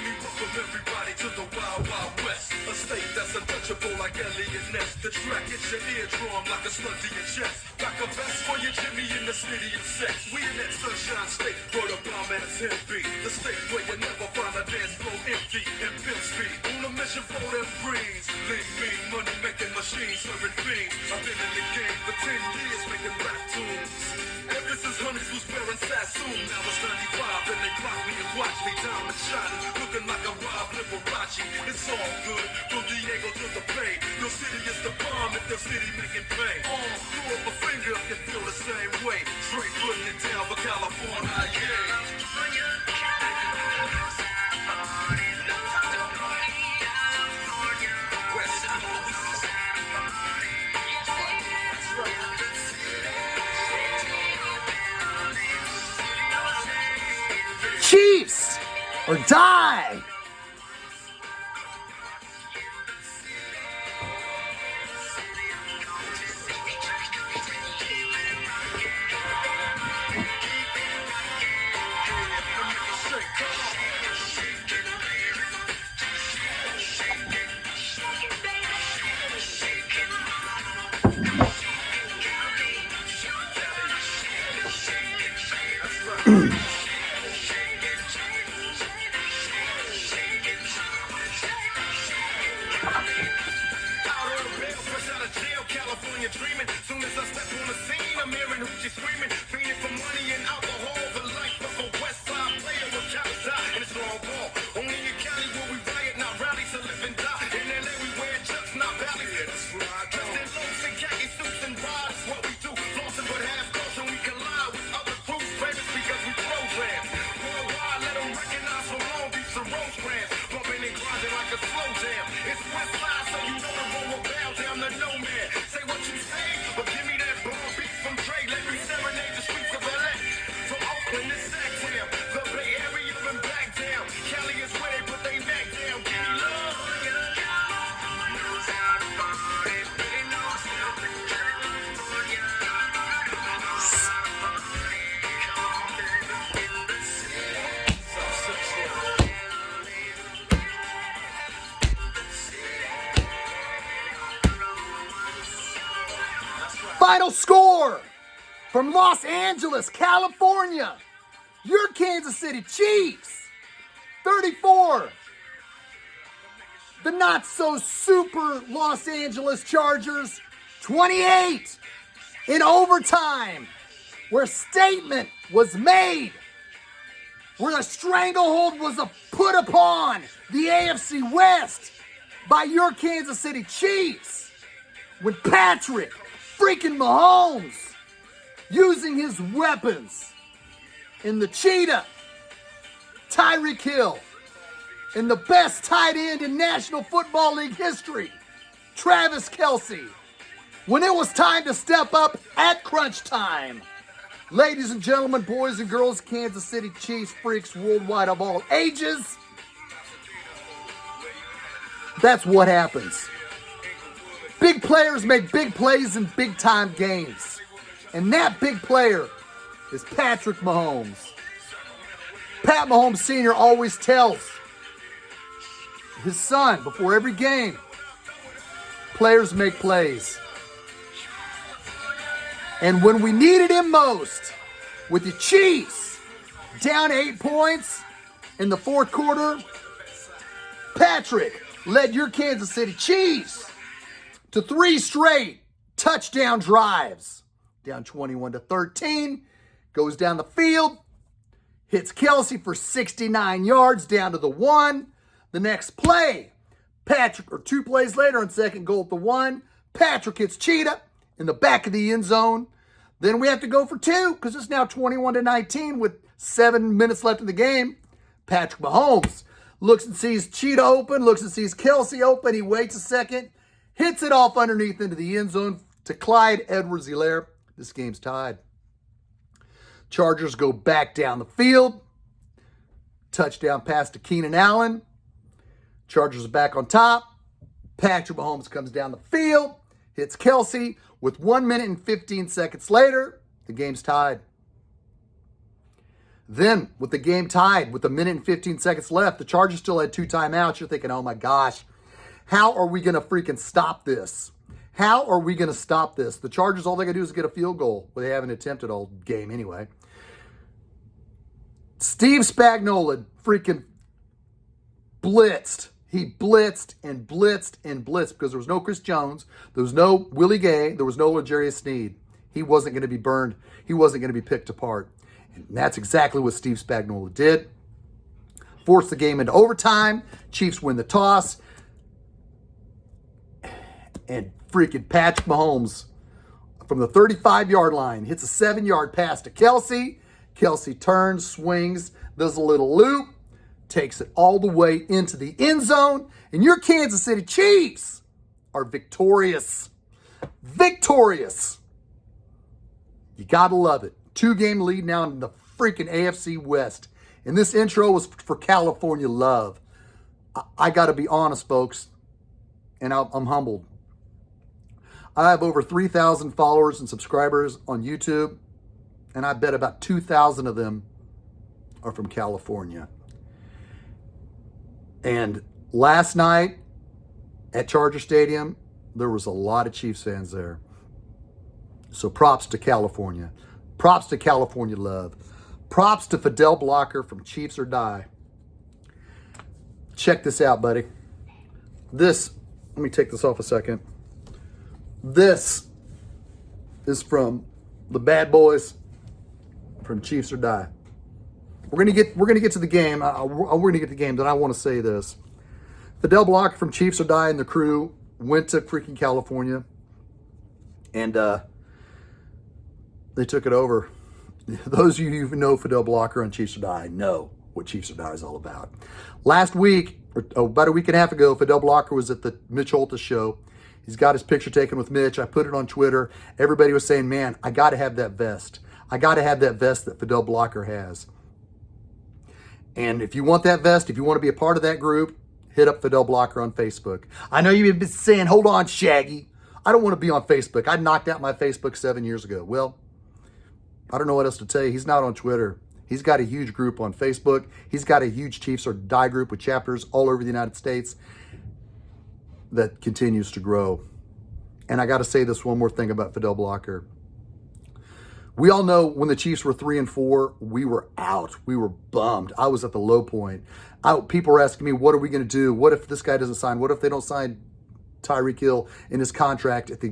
me welcome everybody to the Wild Wild West. A state that's untouchable like Elliot Ness. The track hits your eardrum like a slug to your chest. Like a vest for your Jimmy in the city of sex. We in that sunshine state, where the bomb ass him be. The state where you never find a dance floor empty and pimp speed. On a mission for them greens. Lean, mean, money making machines, serving fiends. I've been in the game for 10 years making rap tunes. Ever since Honeys was wearing Sassoon, now it's 95 and they clock me and watch me diamond shining, looking like a Rob Liberace. It's all good, from Diego to the Bay. Your city is the bomb if the city making pain. Throw up a finger if you feel the same way. Straight putting it down for California, yeah. Chiefs or die. Dreaming. Soon as I step on the scene, I'm hearing hoochie screaming, fiending for money and alcohol, the life of a West Side player with Cali and it's long ball. Only in Cali where we riot, not rally to live and die. In LA we wear chucks, not valleys. Yeah, that's right. Dressed in loafs and khaki suits and ride is what we do. Flossing but half close and we collide with other crews, famous because we program. Worldwide, let them recognize from Long Beach to Rosecrans. Bumping and grinding like a slow jam. It's West Side, so you know the road will bow down to no man. Say what you say, but give me that bomb beat from Dre. Let me serenade the streets of LA. From Oakland to Sacktown, the Bay Area and back down. Cali is where they put they back down. Give me love. Final score from Los Angeles, California. Your Kansas City Chiefs, 34. The not so super Los Angeles Chargers, 28. In overtime, where a statement was made, where a stranglehold was put upon the AFC West by your Kansas City Chiefs, when Patrick freaking Mahomes, using his weapons in the cheetah, Tyreek Hill, and the best tight end in National Football League history, Travis Kelce, when it was time to step up at crunch time. Ladies and gentlemen, boys and girls, Kansas City Chiefs freaks worldwide of all ages, that's what happens. Big players make big plays in big-time games. And that big player is Patrick Mahomes. Pat Mahomes Sr. always tells his son before every game, players make plays. And when we needed him most, with the Chiefs down 8 points in the fourth quarter, Patrick led your Kansas City Chiefs to 3 straight touchdown drives. Down 21-13, goes down the field, hits Kelce for 69 yards down to the 1. The next play, Patrick, or 2 plays later on second goal at the 1, Patrick hits Cheetah in the back of the end zone. Then we have to go for 2 because it's now 21-19 with 7 minutes left in the game. Patrick Mahomes looks and sees Cheetah open, looks and sees Kelce open. He waits a second, hits it off underneath into the end zone to Clyde Edwards-Helaire. This game's tied. Chargers go back down the field. Touchdown pass to Keenan Allen. Chargers are back on top. Patrick Mahomes comes down the field, hits Kelce. With 1 minute and 15 seconds later, the game's tied. Then, with the game tied, with a minute and 15 seconds left, the Chargers still had 2 timeouts. You're thinking, oh my gosh, how are we going to freaking stop this? How are we going to stop this? The Chargers, all they got to do is get a field goal. Well, they haven't attempted all game anyway. Steve Spagnuolo freaking blitzed. He blitzed and blitzed and blitzed because there was no Chris Jones. There was no Willie Gay. There was no L'Jarius Sneed. He wasn't going to be burned. He wasn't going to be picked apart. And that's exactly what Steve Spagnuolo did. Forced the game into overtime. Chiefs win the toss. And freaking Patrick Mahomes from the 35-yard line hits a 7-yard pass to Kelsey. Kelsey turns, swings, does a little loop, takes it all the way into the end zone. And your Kansas City Chiefs are victorious. Victorious. You gotta love it. 2-game lead now in the freaking AFC West. And this intro was for California love. I gotta be honest, folks, and I'm humbled. I have over 3,000 followers and subscribers on YouTube, and I bet about 2,000 of them are from California. And last night at Charger Stadium, there was a lot of Chiefs fans there. So props to California. Props to California love. Props to Fidel Blocker from Chiefs or Die. Check this out, buddy. Let me take this off a second. This is from the bad boys from Chiefs or Die. We're gonna get to the game. We're gonna get to the game. Then I want to say this: Fidel Blocker from Chiefs or Die and the crew went to freaking California, and they took it over. Those of you who know Fidel Blocker on Chiefs or Die know what Chiefs or Die is all about. Last week, or about a week and a half ago, Fidel Blocker was at the Mitch Holthus show. He's got his picture taken with Mitch. I put it on Twitter. Everybody was saying, man, I got to have that vest. I got to have that vest that Fidel Blocker has. And if you want that vest, if you want to be a part of that group, hit up Fidel Blocker on Facebook. I know you've been saying, hold on, Shaggy. I don't want to be on Facebook. I knocked out my Facebook 7 years ago. Well, I don't know what else to tell you. He's not on Twitter. He's got a huge group on Facebook. He's got a huge Chiefs or Die group with chapters all over the United States that continues to grow. And I got to say this one more thing about Fidel Blocker. We all know when the Chiefs were 3-4, we were out. We were bummed. I was at the low point. People were asking me, what are we going to do? What if this guy doesn't sign? What if they don't sign Tyreek Hill in his contract at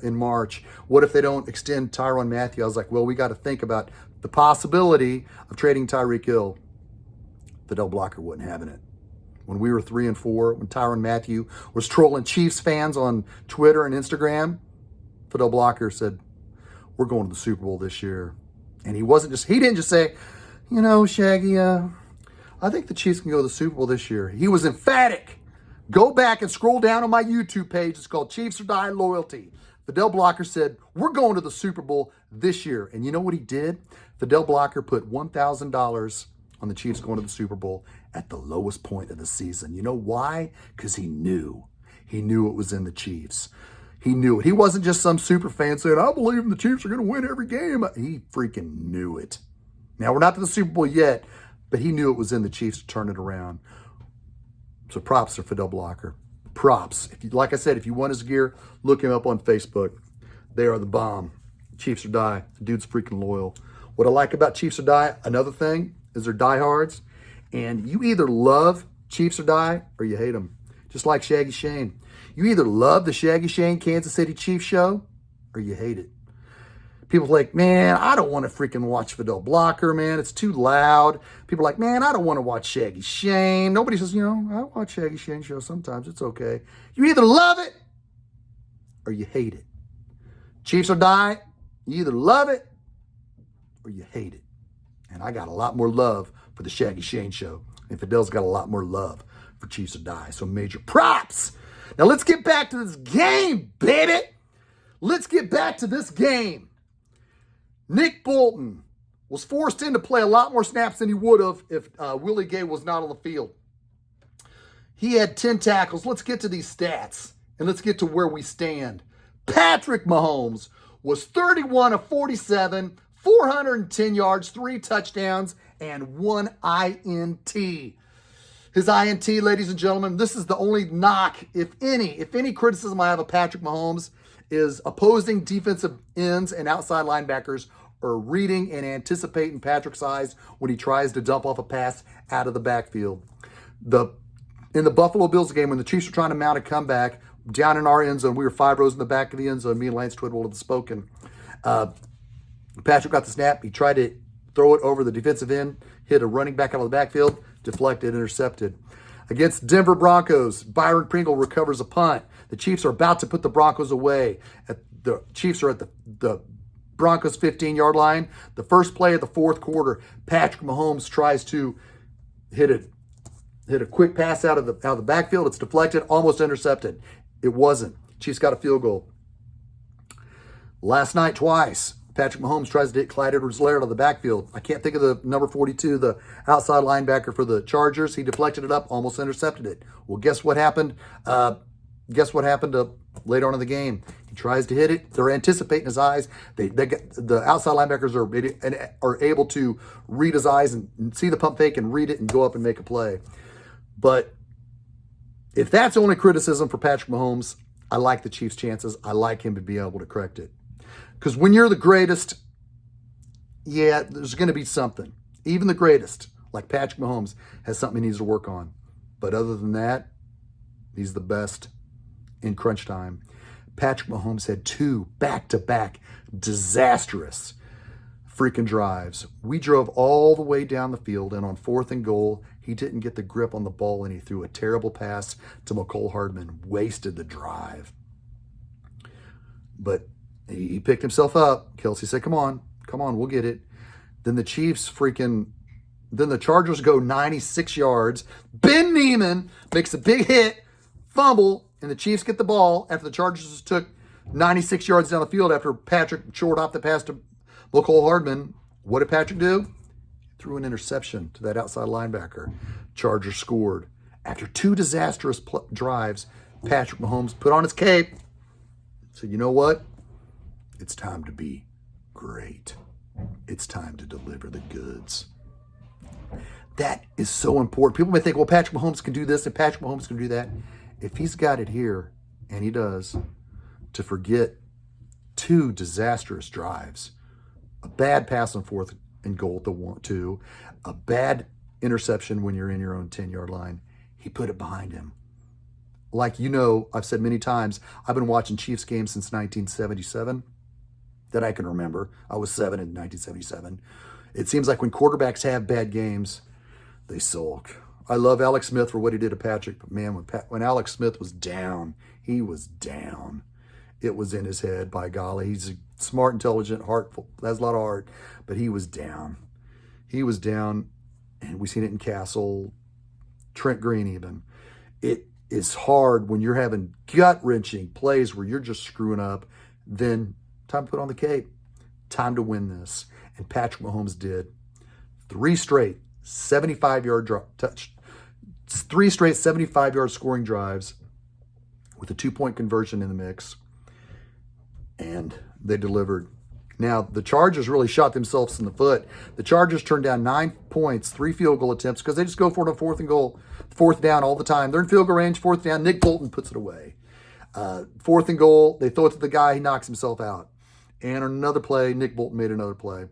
in March? What if they don't extend Tyrann Mathieu? I was like, well, we got to think about the possibility of trading Tyreek Hill. Fidel Blocker wasn't having it. When we were 3-4, when Tyrann Mathieu was trolling Chiefs fans on Twitter and Instagram, Fidel Blocker said, we're going to the Super Bowl this year. And he didn't just say, you know, Shaggy, I think the Chiefs can go to the Super Bowl this year. He was emphatic. Go back and scroll down on my YouTube page. It's called Chiefs or Die Loyalty. Fidel Blocker said, we're going to the Super Bowl this year. And you know what he did? Fidel Blocker put $1,000 on the Chiefs going to the Super Bowl at the lowest point of the season. You know why? Because he knew. He knew it was in the Chiefs. He knew it. He wasn't just some super fan saying, I believe the Chiefs are going to win every game. He freaking knew it. Now, we're not to the Super Bowl yet, but he knew it was in the Chiefs to turn it around. So props to Fidel Blocker. Props. Like I said, if you want his gear, look him up on Facebook. They are the bomb. Chiefs or Die. The dude's freaking loyal. What I like about Chiefs or Die, another thing, is they're diehards. And you either love Chiefs or Die or you hate them. Just like Shaggyshane. You either love the Shaggyshane Kansas City Chiefs show or you hate it. People are like, man, I don't want to freaking watch Fidel Blocker, man. It's too loud. People are like, man, I don't want to watch Shaggyshane. Nobody says, you know, I watch Shaggyshane show sometimes. It's okay. You either love it or you hate it. Chiefs or Die, you either love it or you hate it. And I got a lot more love for the Shaggyshane show. And Fidel's got a lot more love for Chiefs or Die. So major props. Now let's get back to this game, baby. Let's get back to this game. Nick Bolton was forced in to play a lot more snaps than he would have if Willie Gay was not on the field. He had 10 tackles. Let's get to these stats, and let's get to where we stand. Patrick Mahomes was 31 of 47, 410 yards, 3 touchdowns, and 1 INT. His INT, ladies and gentlemen, this is the only knock, if any criticism I have of Patrick Mahomes, is opposing defensive ends and outside linebackers are reading and anticipating Patrick's eyes when he tries to dump off a pass out of the backfield. In the Buffalo Bills game, when the Chiefs were trying to mount a comeback down in our end zone, we were 5 rows in the back of the end zone. Me and Lance Twidwell had spoken. Patrick got the snap. He tried to throw it over the defensive end, hit a running back out of the backfield, deflected, intercepted. Against Denver Broncos, Byron Pringle recovers a punt. The Chiefs are about to put the Broncos away. The Chiefs are at the Broncos 15-yard line. The first play of the fourth quarter, Patrick Mahomes tries to hit a quick pass out of the backfield. It's deflected, almost intercepted. It wasn't. Chiefs got a field goal. Last night, twice, Patrick Mahomes tries to hit Clyde Edwards-Helaire out of the backfield. I can't think of the number 42, the outside linebacker for the Chargers. He deflected it up, almost intercepted it. Well, guess what happened? Later on in the game? He tries to hit it. They're anticipating his eyes. The outside linebackers are able to read his eyes and see the pump fake and read it and go up and make a play. But if that's only criticism for Patrick Mahomes, I like the Chiefs' chances. I like him to be able to correct it. Because when you're the greatest, yeah, there's going to be something. Even the greatest, like Patrick Mahomes, has something he needs to work on. But other than that, he's the best in crunch time. Patrick Mahomes had 2 back-to-back disastrous freaking drives. We drove all the way down the field, and on 4th and goal, he didn't get the grip on the ball, and he threw a terrible pass to McCole Hardman. Wasted the drive. But he picked himself up. Kelsey said, come on, we'll get it. Then the Chargers go 96 yards. Ben Neiman makes a big hit, fumble, and the Chiefs get the ball after the Chargers took 96 yards down the field after Patrick shored off the pass to McCole Hardman. What did Patrick do? Threw an interception to that outside linebacker. Chargers scored. After 2 disastrous drives, Patrick Mahomes put on his cape. Said, you know what? It's time to be great. It's time to deliver the goods. That is so important. People may think, well, Patrick Mahomes can do this and Patrick Mahomes can do that. If he's got it here, and he does, to forget 2 disastrous drives, a bad pass on 4th and goal to 1-2, a bad interception when you're in your own 10-yard line, he put it behind him. Like I've said many times, I've been watching Chiefs games since 1977. That I can remember. I was 7 in 1977. It seems like when quarterbacks have bad games, they sulk. I love Alex Smith for what he did to Patrick, but man, when Alex Smith was down, he was down. It was in his head, by golly. He's smart, intelligent, heartful, has a lot of heart, but he was down. He was down, and we've seen it in Castle, Trent Green even. It is hard when you're having gut-wrenching plays where you're just screwing up, then time to put on the cape. Time to win this. And Patrick Mahomes did. 3 straight 75-yard scoring drives with a 2-point conversion in the mix. And they delivered. Now, the Chargers really shot themselves in the foot. The Chargers turned down 9 points, 3 field goal attempts, because they just go for it on 4th and goal, 4th down all the time. They're in field goal range, 4th down. Nick Bolton puts it away. 4th and goal, they throw it to the guy, he knocks himself out. And another play, Nick Bolton made another play.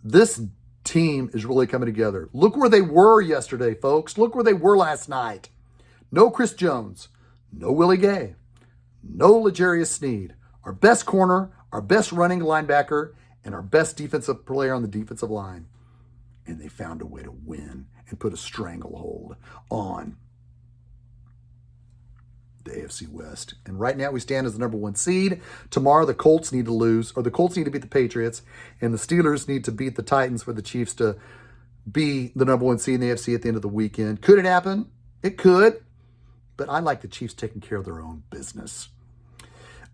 This team is really coming together. Look where they were yesterday, folks. Look where they were last night. No Chris Jones. No Willie Gay. No L'Jarius Sneed. Our best corner, our best running linebacker, and our best defensive player on the defensive line. And they found a way to win and put a stranglehold on the AFC West. And right now we stand as the number 1 seed. Tomorrow the Colts need to lose, or the Colts need to beat the Patriots, and the Steelers need to beat the Titans for the Chiefs to be the number 1 seed in the AFC at the end of the weekend. Could it happen? It could. But I like the Chiefs taking care of their own business.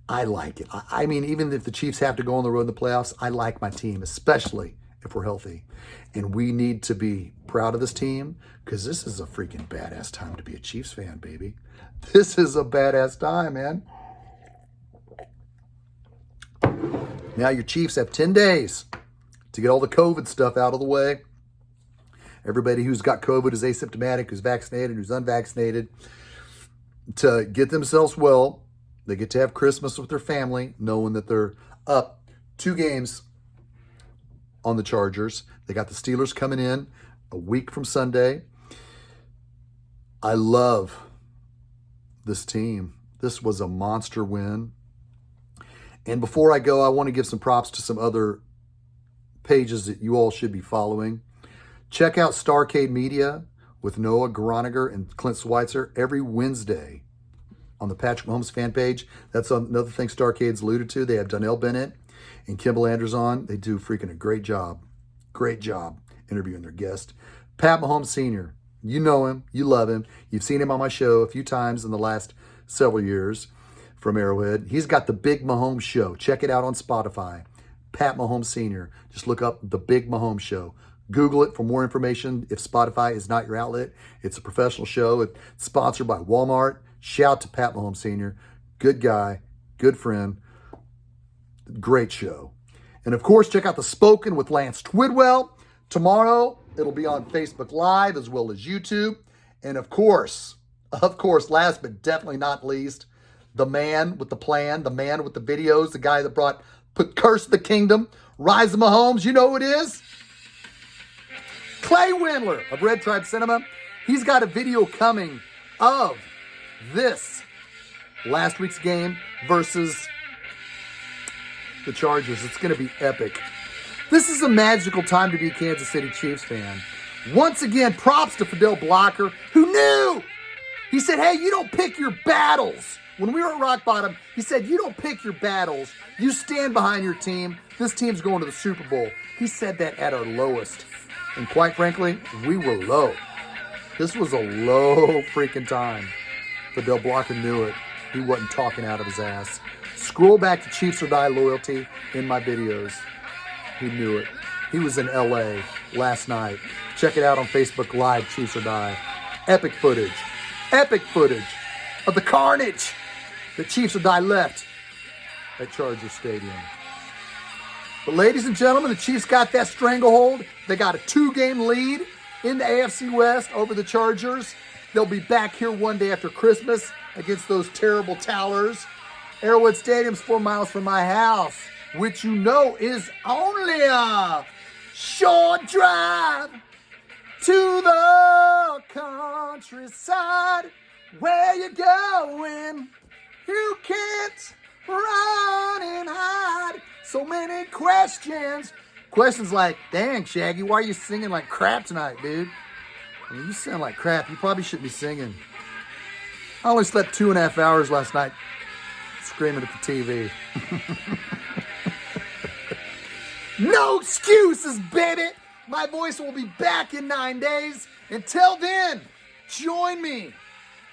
I like it. I mean, even if the Chiefs have to go on the road in the playoffs, I like my team, especially if we're healthy. And we need to be proud of this team because this is a freaking badass time to be a Chiefs fan, baby. This is a badass time, man. Now your Chiefs have 10 days to get all the COVID stuff out of the way. Everybody who's got COVID is asymptomatic, who's vaccinated, who's unvaccinated, to get themselves well. They get to have Christmas with their family, knowing that they're up 2 games on the Chargers. They got the Steelers coming in a week from Sunday. I love this team. This was a monster win. And before I go, I want to give some props to some other pages that you all should be following. Check out Starcade Media with Noah Groniger and Clint Schweitzer every Wednesday on the Patrick Mahomes fan page. That's another thing Starcade's alluded to. They have Donnell Bennett and Kimball Andrews on. They do freaking a great job. Great job interviewing their guest. Pat Mahomes Sr., you know him. You love him. You've seen him on my show a few times in the last several years from Arrowhead. He's got the Big Mahomes Show. Check it out on Spotify. Pat Mahomes Sr. Just look up the Big Mahomes Show. Google it for more information if Spotify is not your outlet. It's a professional show. It's sponsored by Walmart. Shout to Pat Mahomes Sr. Good guy, good friend, great show. And of course, check out The Spoken with Lance Twidwell. Tomorrow, it'll be on Facebook Live as well as YouTube. And of course, last but definitely not least, the man with the plan, the man with the videos, the guy that put Curse of the Kingdom, Rise of Mahomes, you know who it is? Clay Windler of Red Tribe Cinema. He's got a video coming of this last week's game versus the Chargers. It's going to be epic. This is a magical time to be a Kansas City Chiefs fan. Once again, props to Fidel Blocker, who knew. He said, hey, you don't pick your battles. When we were at rock bottom, he said, you don't pick your battles. You stand behind your team. This team's going to the Super Bowl. He said that at our lowest. And quite frankly, we were low. This was a low freaking time. Fidel Blocker knew it. He wasn't talking out of his ass. Scroll back to Chiefs or Die Loyalty in my videos. He knew it. He was in LA last night. Check it out on Facebook Live, Chiefs or Die. Epic footage of the carnage that Chiefs or Die left at Charger Stadium. But ladies and gentlemen, the Chiefs got that stranglehold. They got a 2-game lead in the AFC West over the Chargers. They'll be back here one day after Christmas against those terrible Towers. Arrowhead Stadium's 4 miles from my house, which you know is only a short drive to the countryside. Where you going? You can't run and hide. So many questions. Questions like, dang, Shaggy, why are you singing like crap tonight, dude? I mean, you sound like crap. You probably shouldn't be singing. I only slept 2.5 hours last night screaming at the TV. No excuses, baby. My voice will be back in 9 days. Until then, join me.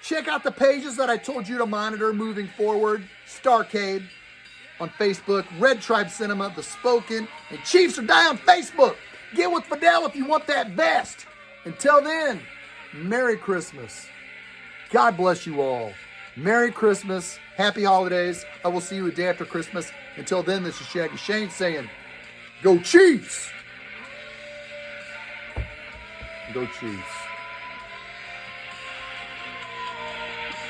Check out the pages that I told you to monitor moving forward. Starcade on Facebook, Red Tribe Cinema, The Spoken, and Chiefs or Die on Facebook. Get with Fidel if you want that vest. Until then, Merry Christmas. God bless you all. Merry Christmas. Happy holidays. I will see you a day after Christmas. Until then, this is Shaggyshane saying, go Chiefs! Go Chiefs.